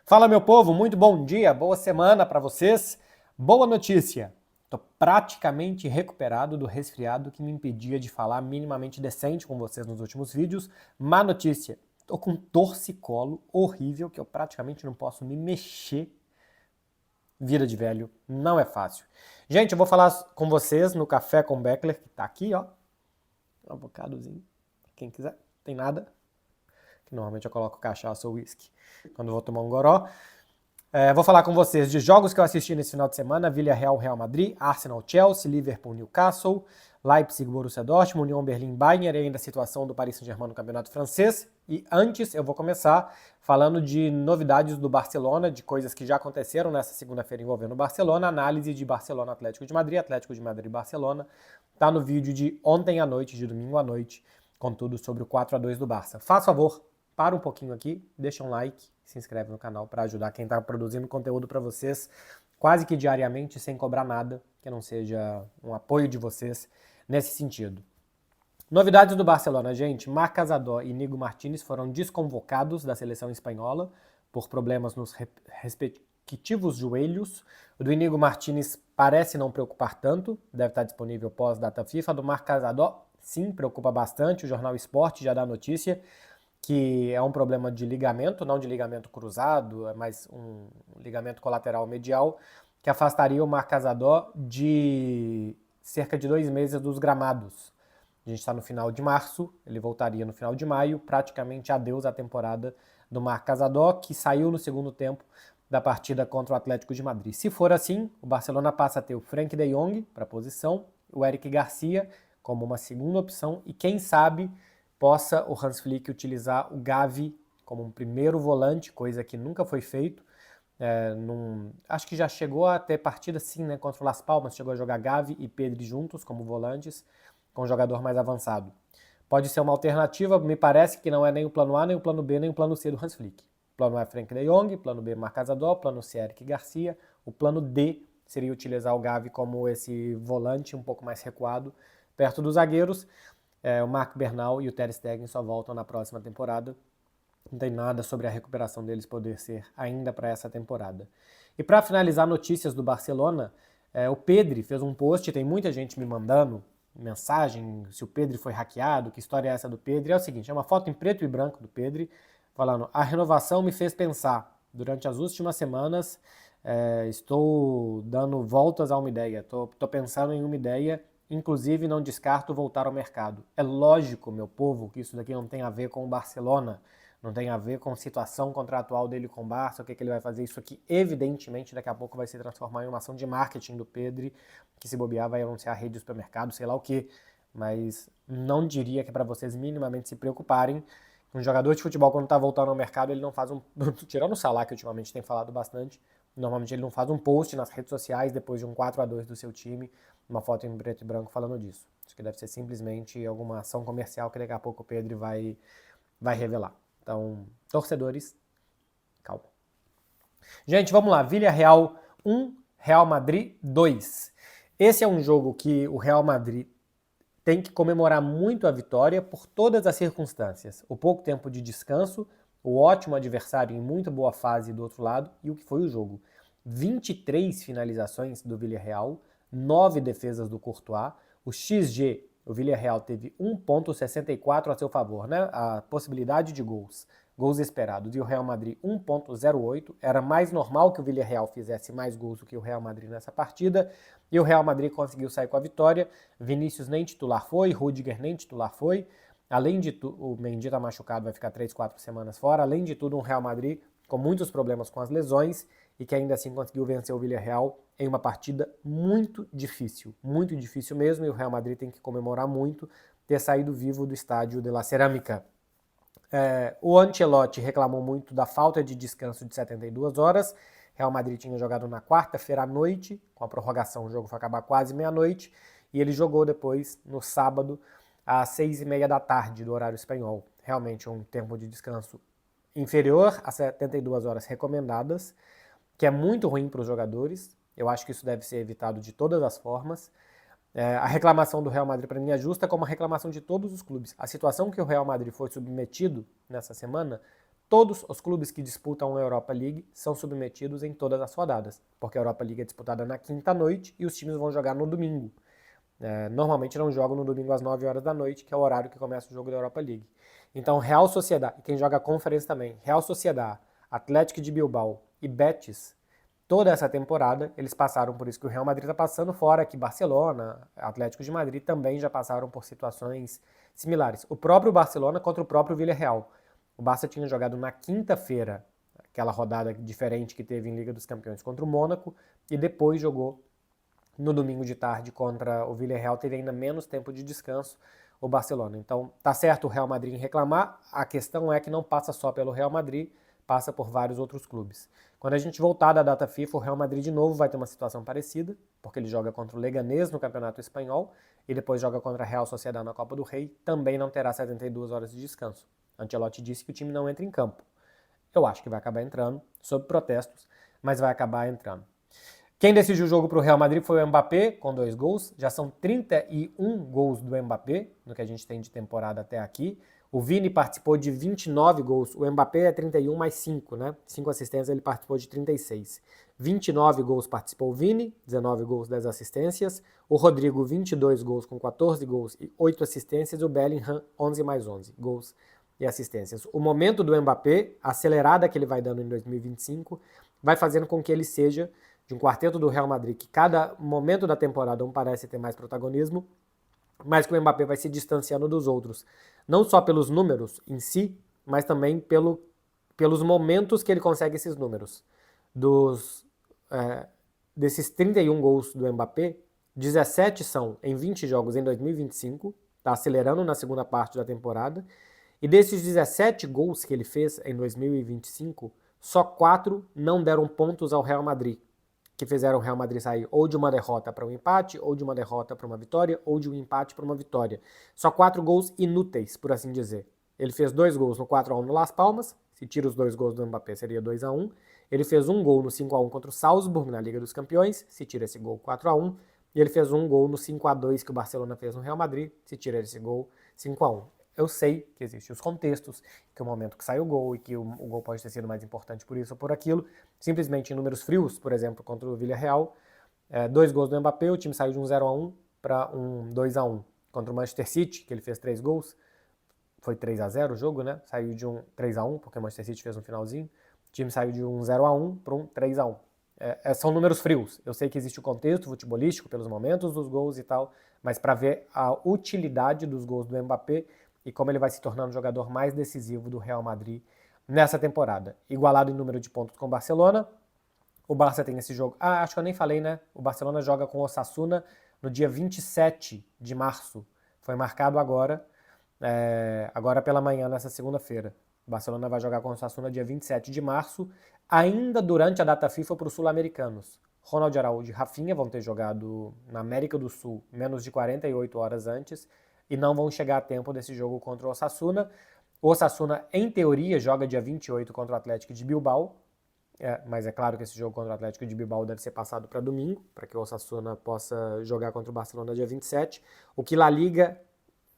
Fala, meu povo, muito bom dia, boa semana para vocês. Boa notícia, estou praticamente recuperado do resfriado que me impedia de falar minimamente decente com vocês nos últimos vídeos. Má notícia, estou com torcicolo horrível que eu praticamente não posso me mexer. Vida de velho, não é fácil. Gente, eu vou falar com vocês no Café com Beckler, que tá aqui, ó. Um avocadozinho, quem quiser, tem nada. Que normalmente eu coloco cachaça ou whisky quando eu vou tomar um goró. Vou falar com vocês de jogos que eu assisti nesse final de semana: Villarreal, Real Madrid, Arsenal, Chelsea, Liverpool, Newcastle, Leipzig, Borussia Dortmund, Union Berlin, Bayern, e ainda a situação do Paris Saint-Germain no Campeonato Francês. E antes eu vou começar falando de novidades do Barcelona, de coisas que já aconteceram nessa segunda-feira envolvendo o Barcelona, análise de Barcelona, Atlético de Madrid e Barcelona. Tá no vídeo de ontem à noite, de domingo à noite, com tudo sobre o 4-2 do Barça. Faz favor, para um pouquinho aqui, deixa um like, se inscreve no canal para ajudar quem está produzindo conteúdo para vocês quase que diariamente, sem cobrar nada, que não seja um apoio de vocês nesse sentido. Novidades do Barcelona, gente. Marc Casadó e Nigo Martínez foram desconvocados da seleção espanhola por problemas nos respectivos joelhos. O do Nigo Martínez parece não preocupar tanto, deve estar disponível pós-data FIFA. Do Marc Casadó, sim, preocupa bastante. O jornal Sport já dá notícia que é um problema de ligamento, não de ligamento cruzado, é mais um ligamento colateral medial, que afastaria o Marc Casadó de cerca de 2 meses dos gramados. A gente está no final de março, ele voltaria no final de maio, praticamente adeus à temporada do Marc Casadó, que saiu no segundo tempo da partida contra o Atlético de Madrid. Se for assim, o Barcelona passa a ter o Frenkie de Jong para a posição, o Eric Garcia como uma segunda opção e quem sabe possa o Hans Flick utilizar o Gavi como um primeiro volante, coisa que nunca foi feito. Acho que já chegou a ter partida sim, né, contra o Las Palmas, chegou a jogar Gavi e Pedri juntos como volantes, com um jogador mais avançado. Pode ser uma alternativa, me parece que não é nem o plano A, nem o plano B, nem o plano C do Hans Flick. O plano A é Frenkie de Jong, plano B Marc Casadó, plano C Eric Garcia, o plano D seria utilizar o Gavi como esse volante um pouco mais recuado, perto dos zagueiros. O Marc Bernal e o Ter Stegen só voltam na próxima temporada. Não tem nada sobre a recuperação deles poder ser ainda para essa temporada. E para finalizar notícias do Barcelona, o Pedri fez um post, tem muita gente me mandando mensagem se o Pedri foi hackeado, que história é essa do Pedri. É o seguinte, é uma foto em preto e branco do Pedri, falando: a renovação me fez pensar. Durante as últimas semanas estou dando voltas a uma ideia, estou pensando em uma ideia. Inclusive, não descarto voltar ao mercado. É lógico, meu povo, que isso daqui não tem a ver com o Barcelona, não tem a ver com a situação contratual dele com o Barça, o que ele vai fazer. Isso aqui, evidentemente, daqui a pouco vai se transformar em uma ação de marketing do Pedri, que se bobear vai anunciar a rede de supermercado, sei lá o quê. Mas não diria que é para vocês minimamente se preocuparem. Um jogador de futebol, quando está voltando ao mercado, ele não faz um... Tirando o Salah, que ultimamente tem falado bastante, normalmente ele não faz um post nas redes sociais depois de um 4-2 do seu time, uma foto em preto e branco falando disso. Acho que deve ser simplesmente alguma ação comercial que daqui a pouco o Pedro vai revelar. Então, torcedores, calma. Gente, vamos lá. Villarreal 1, Real Madrid 2. Esse é um jogo que o Real Madrid tem que comemorar muito a vitória por todas as circunstâncias. O pouco tempo de descanso, o ótimo adversário em muito boa fase do outro lado e o que foi o jogo. 23 finalizações do Villarreal, 9 defesas do Courtois. O XG, o Villarreal teve 1,64 a seu favor, né? A possibilidade de gols esperados. E o Real Madrid 1,08. Era mais normal que o Villarreal fizesse mais gols do que o Real Madrid nessa partida. E o Real Madrid conseguiu sair com a vitória. Vinícius nem titular foi, Rudiger nem titular foi. Além de tudo, o Mendy tá machucado, vai ficar 3, 4 semanas fora. Além de tudo, um Real Madrid com muitos problemas com as lesões e que ainda assim conseguiu vencer o Villarreal em uma partida muito difícil mesmo, e o Real Madrid tem que comemorar muito ter saído vivo do estádio de La Cerâmica. O Ancelotti reclamou muito da falta de descanso de 72 horas, Real Madrid tinha jogado na quarta-feira à noite, com a prorrogação o jogo foi acabar quase meia-noite, e ele jogou depois no sábado às 6h30 da tarde do horário espanhol. Realmente um tempo de descanso inferior às 72 horas recomendadas, que é muito ruim para os jogadores. Eu acho que isso deve ser evitado de todas as formas. A reclamação do Real Madrid, para mim, é justa, como a reclamação de todos os clubes. A situação que o Real Madrid foi submetido nessa semana Todos os clubes que disputam a Europa League são submetidos em todas as rodadas, porque a Europa League é disputada na quinta-noite e os times vão jogar no domingo. Normalmente não jogam no domingo às 9 horas da noite, que é o horário que começa o jogo da Europa League. Então, Real Sociedad, e quem joga a Conference também, Real Sociedad, Atlético de Bilbao e Betis, toda essa temporada eles passaram por isso que o Real Madrid está passando, fora que Barcelona, Atlético de Madrid também já passaram por situações similares. O próprio Barcelona contra o próprio Villarreal. O Barça tinha jogado na quinta-feira, aquela rodada diferente que teve em Liga dos Campeões contra o Mônaco, e depois jogou no domingo de tarde contra o Villarreal, teve ainda menos tempo de descanso o Barcelona. Então, tá certo o Real Madrid em reclamar, a questão é que não passa só pelo Real Madrid, passa por vários outros clubes. Quando a gente voltar da data FIFA, o Real Madrid de novo vai ter uma situação parecida, porque ele joga contra o Leganés no Campeonato Espanhol e depois joga contra a Real Sociedad na Copa do Rei, também não terá 72 horas de descanso. Ancelotti disse que o time não entra em campo. Eu acho que vai acabar entrando, sob protestos, mas vai acabar entrando. Quem decidiu o jogo para o Real Madrid foi o Mbappé, com 2 gols. Já são 31 gols do Mbappé, no que a gente tem de temporada até aqui. O Vini participou de 29 gols. O Mbappé é 31 mais 5, né? 5 assistências, ele participou de 36. 29 gols participou o Vini, 19 gols, 10 assistências. O Rodrigo, 22 gols com 14 gols e 8 assistências. E o Bellingham, 11 mais 11 gols e assistências. O momento do Mbappé, a acelerada que ele vai dando em 2025, vai fazendo com que ele seja de um quarteto do Real Madrid, que cada momento da temporada um parece ter mais protagonismo, mas que o Mbappé vai se distanciando dos outros. Não só pelos números em si, mas também pelos momentos que ele consegue esses números. Desses 31 gols do Mbappé, 17 são em 20 jogos em 2025, está acelerando na segunda parte da temporada, e desses 17 gols que ele fez em 2025, só 4 não deram pontos ao Real Madrid, que fizeram o Real Madrid sair ou de uma derrota para um empate, ou de uma derrota para uma vitória, ou de um empate para uma vitória. Só 4 gols inúteis, por assim dizer. Ele fez 2 gols no 4-1 no Las Palmas, se tira os 2 gols do Mbappé seria 2-1. Ele fez 1 gol no 5-1 contra o Salzburg, na Liga dos Campeões, se tira esse gol 4-1. E ele fez 1 gol no 5-2 que o Barcelona fez no Real Madrid, se tira esse gol 5-1. Eu sei que existem os contextos, que é o momento que sai o gol e que o gol pode ter sido mais importante por isso ou por aquilo. Simplesmente em números frios, por exemplo, contra o Villarreal, 2 gols do Mbappé, o time saiu de um 0-1 para um 2-1. Contra o Manchester City, que ele fez 3 gols, foi 3-0 o jogo, né? Saiu de um 3-1, porque o Manchester City fez um finalzinho. O time saiu de um 0-1 para um 3-1. São números frios. Eu sei que existe o contexto futebolístico pelos momentos dos gols e tal, mas para ver a utilidade dos gols do Mbappé e como ele vai se tornando o jogador mais decisivo do Real Madrid nessa temporada. Igualado em número de pontos com o Barcelona, o Barça tem esse jogo... acho que eu nem falei, né? O Barcelona joga com o Osasuna no dia 27 de março. Foi marcado agora pela manhã, nessa segunda-feira. O Barcelona vai jogar com o Osasuna dia 27 de março, ainda durante a data FIFA para os sul-americanos. Ronald Araújo e Rafinha vão ter jogado na América do Sul menos de 48 horas antes, e não vão chegar a tempo desse jogo contra o Osasuna. O Osasuna, em teoria, joga dia 28 contra o Atlético de Bilbao, mas é claro que esse jogo contra o Atlético de Bilbao deve ser passado para domingo, para que o Osasuna possa jogar contra o Barcelona dia 27. O que La Liga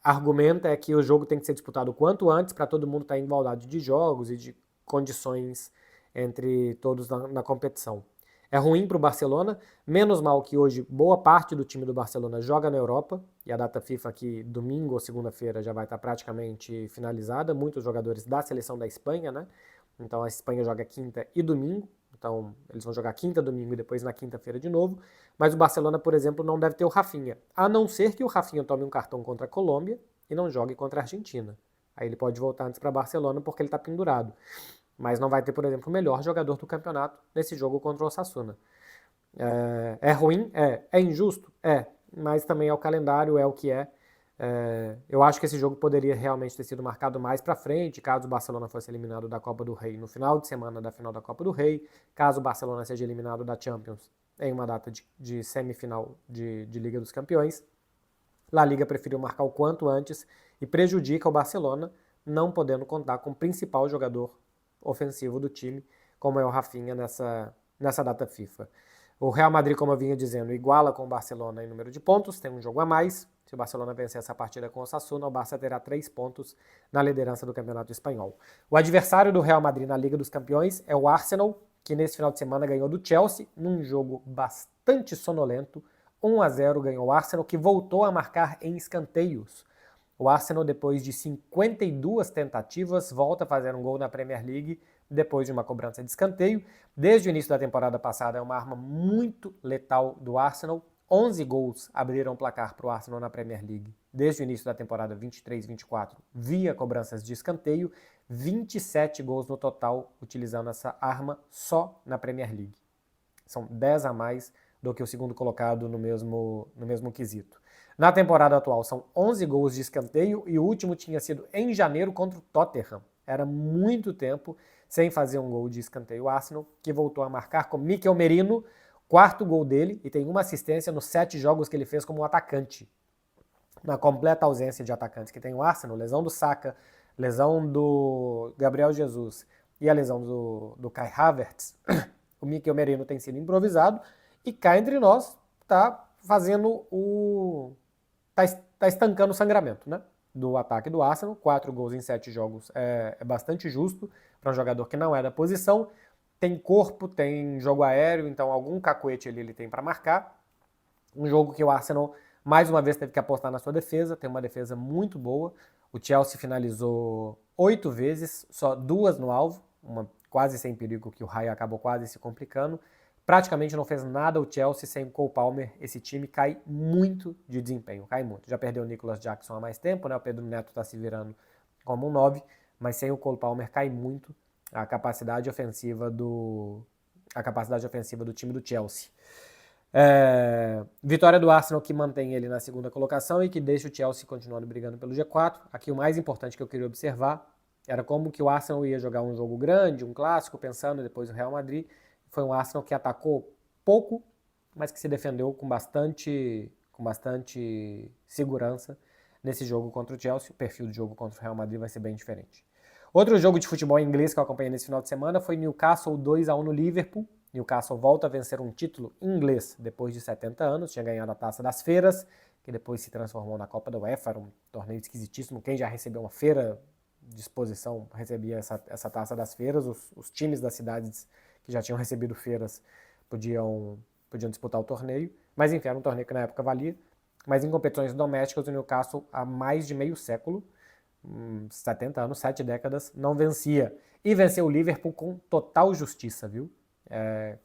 argumenta é que o jogo tem que ser disputado o quanto antes, para todo mundo estar em igualdade de jogos e de condições entre todos na competição. É ruim para o Barcelona, menos mal que hoje boa parte do time do Barcelona joga na Europa, e a data FIFA aqui, domingo ou segunda-feira, já vai estar praticamente finalizada. Muitos jogadores da seleção da Espanha, né? Então a Espanha joga quinta e domingo, então eles vão jogar quinta, domingo e depois na quinta-feira de novo. Mas o Barcelona, por exemplo, não deve ter o Rafinha, a não ser que o Rafinha tome um cartão contra a Colômbia e não jogue contra a Argentina. Aí ele pode voltar antes para Barcelona porque ele está pendurado. Mas não vai ter, por exemplo, o melhor jogador do campeonato nesse jogo contra o Osasuna. É ruim? É injusto? Mas também é o calendário, é o que é. Eu acho que esse jogo poderia realmente ter sido marcado mais para frente, caso o Barcelona fosse eliminado da Copa do Rei no final de semana da final da Copa do Rei, caso o Barcelona seja eliminado da Champions em uma data de semifinal de Liga dos Campeões. La Liga preferiu marcar o quanto antes e prejudica o Barcelona, não podendo contar com o principal jogador ofensivo do time, como é o Rafinha nessa data FIFA. O Real Madrid, como eu vinha dizendo, iguala com o Barcelona em número de pontos, tem um jogo a mais. Se o Barcelona vencer essa partida com o Osasuna, o Barça terá 3 pontos na liderança do Campeonato Espanhol. O adversário do Real Madrid na Liga dos Campeões é o Arsenal, que nesse final de semana ganhou do Chelsea, num jogo bastante sonolento. 1-0 ganhou o Arsenal, que voltou a marcar em escanteios. O Arsenal, depois de 52 tentativas, volta a fazer um gol na Premier League, depois de uma cobrança de escanteio. Desde o início da temporada passada é uma arma muito letal do Arsenal. 11 gols abriram o placar para o Arsenal na Premier League desde o início da temporada 23-24 via cobranças de escanteio. 27 gols no total utilizando essa arma só na Premier League. São 10 a mais do que o segundo colocado no mesmo quesito. Na temporada atual são 11 gols de escanteio e o último tinha sido em janeiro contra o Tottenham. Era muito tempo sem fazer um gol de escanteio. O Arsenal, que voltou a marcar com Mikel Merino, quarto gol dele, e tem uma assistência nos 7 jogos que ele fez como atacante. Na completa ausência de atacantes que tem o Arsenal, lesão do Saka, lesão do Gabriel Jesus e a lesão do Kai Havertz, o Mikel Merino tem sido improvisado e cá entre nós tá fazendo tá estancando o sangramento, né? Do ataque do Arsenal. 4 gols em 7 jogos é bastante justo para um jogador que não é da posição. Tem corpo, tem jogo aéreo, então algum cacuete ali ele tem para marcar. Um jogo que o Arsenal mais uma vez teve que apostar na sua defesa, tem uma defesa muito boa. O Chelsea finalizou 8 vezes, só 2 no alvo, uma quase sem perigo, que o Raya acabou quase se complicando. Praticamente não fez nada o Chelsea sem o Cole Palmer. Esse time cai muito de desempenho, cai muito. Já perdeu o Nicolas Jackson há mais tempo, né? O Pedro Neto está se virando como um 9, mas sem o Cole Palmer cai muito a capacidade ofensiva do time do Chelsea. Vitória do Arsenal, que mantém ele na segunda colocação e que deixa o Chelsea continuando brigando pelo G4. Aqui o mais importante que eu queria observar era como que o Arsenal ia jogar um jogo grande, um clássico, pensando depois no Real Madrid. Foi um Arsenal que atacou pouco, mas que se defendeu com bastante segurança nesse jogo contra o Chelsea. O perfil do jogo contra o Real Madrid vai ser bem diferente. Outro jogo de futebol inglês que eu acompanhei nesse final de semana foi Newcastle 2-1 no Liverpool. Newcastle volta a vencer um título inglês depois de 70 anos. Tinha ganhado a Taça das Feiras, que depois se transformou na Copa da UEFA. Era um torneio esquisitíssimo. Quem já recebeu uma feira de exposição recebia essa Taça das Feiras. Os times das cidades que já tinham recebido feiras podiam disputar o torneio. Mas enfim, era um torneio que na época valia. Mas em competições domésticas, o Newcastle há mais de meio século, 70 anos, 7 décadas, não vencia. E venceu o Liverpool com total justiça, viu?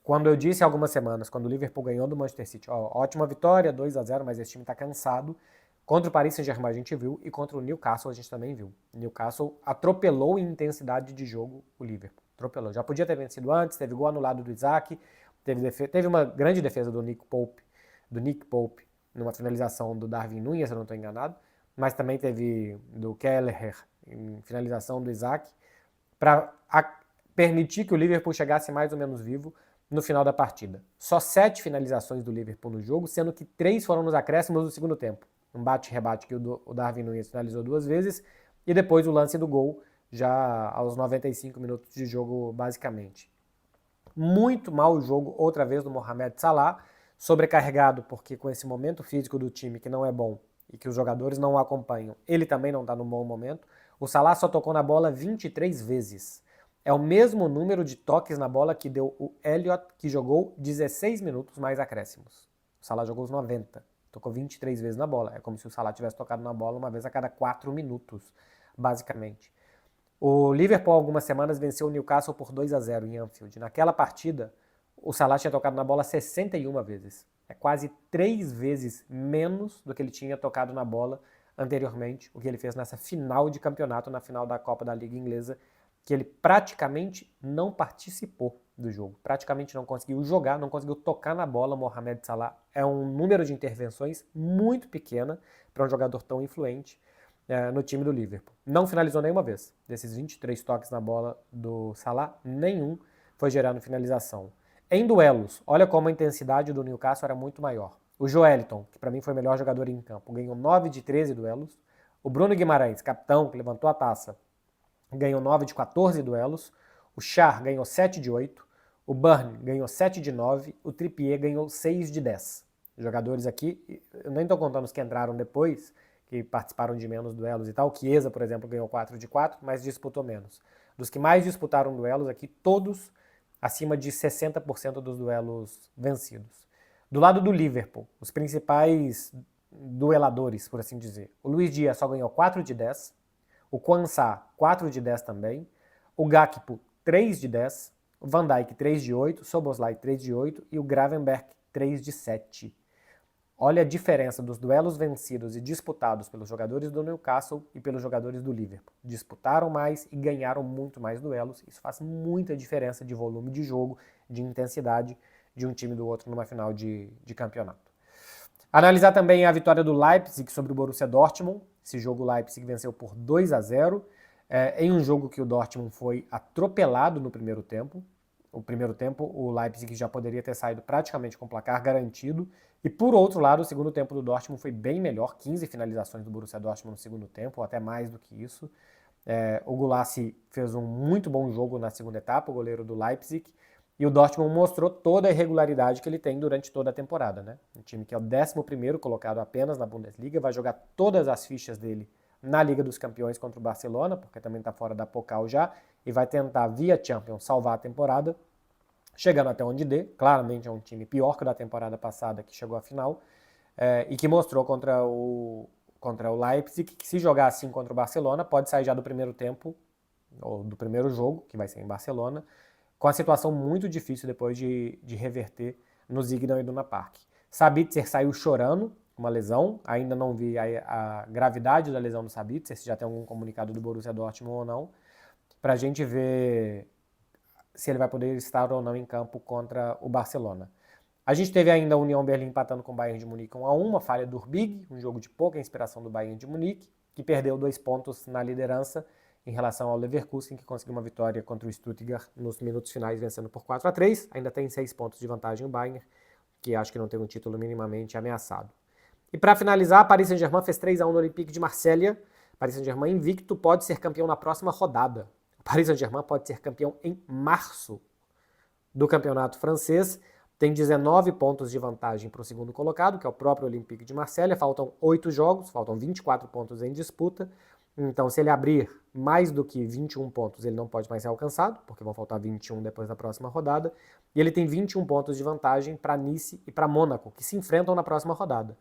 Quando eu disse há algumas semanas, quando o Liverpool ganhou do Manchester City, ótima vitória, 2-0, mas esse time está cansado. Contra o Paris Saint-Germain a gente viu, e contra o Newcastle a gente também viu. O Newcastle atropelou em intensidade de jogo o Liverpool. Atropelou. Já podia ter vencido antes, teve gol anulado do Isaac, teve uma grande defesa do Nick Pope, numa finalização do Darwin Núñez, se eu não estou enganado, mas também teve do Kelleher, em finalização do Isaac, para permitir que o Liverpool chegasse mais ou menos vivo no final da partida. Só 7 finalizações do Liverpool no jogo, sendo que 3 foram nos acréscimos do segundo tempo. Um bate-rebate que o Darwin Núñez finalizou 2 vezes, e depois o lance do gol, já aos 95 minutos de jogo, basicamente. Muito mal o jogo, outra vez, do Mohamed Salah, sobrecarregado, porque com esse momento físico do time que não é bom e que os jogadores não o acompanham, ele também não está no bom momento. O Salah só tocou na bola 23 vezes. É o mesmo número de toques na bola que deu o Elliott, que jogou 16 minutos mais acréscimos. O Salah jogou os 90, tocou 23 vezes na bola. É como se o Salah tivesse tocado na bola uma vez a cada 4 minutos, basicamente. O Liverpool, há algumas semanas, venceu o Newcastle por 2-0 em Anfield. Naquela partida, o Salah tinha tocado na bola 61 vezes. É quase 3 vezes menos do que ele tinha tocado na bola anteriormente, o que ele fez nessa final de campeonato, na final da Copa da Liga Inglesa, que ele praticamente não participou do jogo, praticamente não conseguiu jogar, não conseguiu tocar na bola. Mohamed Salah é um número de intervenções muito pequena para um jogador tão influente no time do Liverpool. Não finalizou nenhuma vez. Desses 23 toques na bola do Salah, nenhum foi gerando finalização. Em duelos, olha como a intensidade do Newcastle era muito maior. O Joelinton, que para mim foi o melhor jogador em campo, ganhou 9 de 13 duelos. O Bruno Guimarães, capitão, que levantou a taça, ganhou 9 de 14 duelos. O Schär ganhou 7 de 8. O Burn ganhou 7 de 9, o Trippier ganhou 6 de 10. Jogadores aqui, eu nem estou contando os que entraram depois, que participaram de menos duelos e tal. O Chiesa, por exemplo, ganhou 4 de 4, mas disputou menos. Dos que mais disputaram duelos aqui, todos acima de 60% dos duelos vencidos. Do lado do Liverpool, os principais dueladores, por assim dizer. O Luiz Dias só ganhou 4 de 10, o Quansah 4 de 10 também, o Gakpo 3 de 10, o Van Dijk 3 de 8, o Szoboszlai 3 de 8 e o Gravenberch 3 de 7. Olha a diferença dos duelos vencidos e disputados pelos jogadores do Newcastle e pelos jogadores do Liverpool. Disputaram mais e ganharam muito mais duelos. Isso faz muita diferença de volume de jogo, de intensidade de um time do outro numa final de campeonato. Analisar também a vitória do Leipzig sobre o Borussia Dortmund. Esse jogo o Leipzig venceu por 2-0, em um jogo que o Dortmund foi atropelado no primeiro tempo. O primeiro tempo, o Leipzig já poderia ter saído praticamente com o placar garantido. E por outro lado, o segundo tempo do Dortmund foi bem melhor, 15 finalizações do Borussia Dortmund no segundo tempo, ou até mais do que isso. O Gulácsi fez um muito bom jogo na segunda etapa, o goleiro do Leipzig, e o Dortmund mostrou toda a irregularidade que ele tem durante toda a temporada, né? Um time que é o 11º colocado apenas na Bundesliga, vai jogar todas as fichas dele na Liga dos Campeões contra o Barcelona, porque também está fora da Pokal já, e vai tentar, via Champions, salvar a temporada, chegando até onde dê. Claramente é um time pior que o da temporada passada, que chegou à final, e que mostrou contra o Leipzig que se jogar assim contra o Barcelona, pode sair já do primeiro tempo, ou do primeiro jogo, que vai ser em Barcelona, com a situação muito difícil depois de reverter no Signal Iduna Park. Sabitzer saiu chorando, uma lesão, ainda não vi a gravidade da lesão do Sabitzer, se já tem algum comunicado do Borussia Dortmund ou não, pra gente ver se ele vai poder estar ou não em campo contra o Barcelona. A gente teve ainda a União Berlim empatando com o Bayern de Munique 1-1, uma falha do Urbig, um jogo de pouca inspiração do Bayern de Munique, que perdeu 2 pontos na liderança em relação ao Leverkusen, que conseguiu uma vitória contra o Stuttgart nos minutos finais, vencendo por 4-3. Ainda tem 6 pontos de vantagem o Bayern, que acho que não tem um título minimamente ameaçado. E para finalizar, Paris Saint-Germain fez 3-1 no Olympique de Marselha. Paris Saint-Germain invicto pode ser campeão na próxima rodada. O Paris Saint-Germain pode ser campeão em março do campeonato francês. Tem 19 pontos de vantagem para o segundo colocado, que é o próprio Olympique de Marselha. Faltam 8 jogos, faltam 24 pontos em disputa. Então, se ele abrir mais do que 21 pontos, ele não pode mais ser alcançado, porque vão faltar 21 depois da próxima rodada. E ele tem 21 pontos de vantagem para Nice e para Mônaco, que se enfrentam na próxima rodada.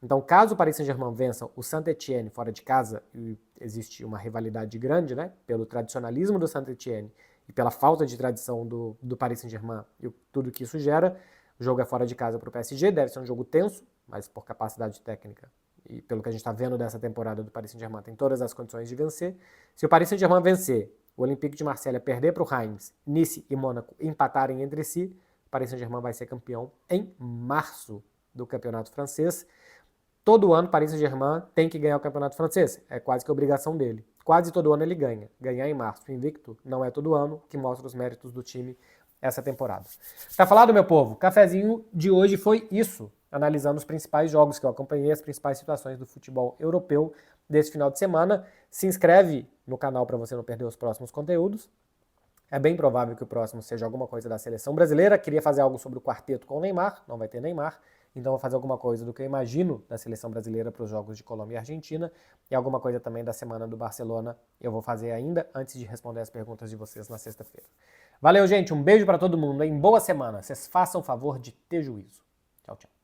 Então, caso o Paris Saint-Germain vença o Saint-Étienne fora de casa, e existe uma rivalidade grande, né, pelo tradicionalismo do Saint-Étienne e pela falta de tradição do Paris Saint-Germain e tudo que isso gera, o jogo é fora de casa para o PSG, deve ser um jogo tenso, mas por capacidade técnica e pelo que a gente está vendo dessa temporada do Paris Saint-Germain, tem todas as condições de vencer. Se o Paris Saint-Germain vencer, o Olympique de Marselha perder para o Reims, Nice e Mônaco empatarem entre si, o Paris Saint-Germain vai ser campeão em março do campeonato francês. Todo ano, Paris Saint-Germain tem que ganhar o campeonato francês. É quase que a obrigação dele. Quase todo ano ele ganha. Ganhar em março invicto não é todo ano, que mostra os méritos do time essa temporada. Tá falado, meu povo? O cafezinho de hoje foi isso. Analisando os principais jogos que eu acompanhei, as principais situações do futebol europeu desse final de semana. Se inscreve no canal para você não perder os próximos conteúdos. É bem provável que o próximo seja alguma coisa da seleção brasileira. Queria fazer algo sobre o quarteto com o Neymar, não vai ter Neymar. Então vou fazer alguma coisa do que eu imagino da seleção brasileira para os jogos de Colômbia e Argentina. E alguma coisa também da semana do Barcelona eu vou fazer ainda antes de responder as perguntas de vocês na sexta-feira. Valeu, gente. Um beijo para todo mundo, hein? Boa semana. Vocês façam o favor de ter juízo. Tchau, tchau.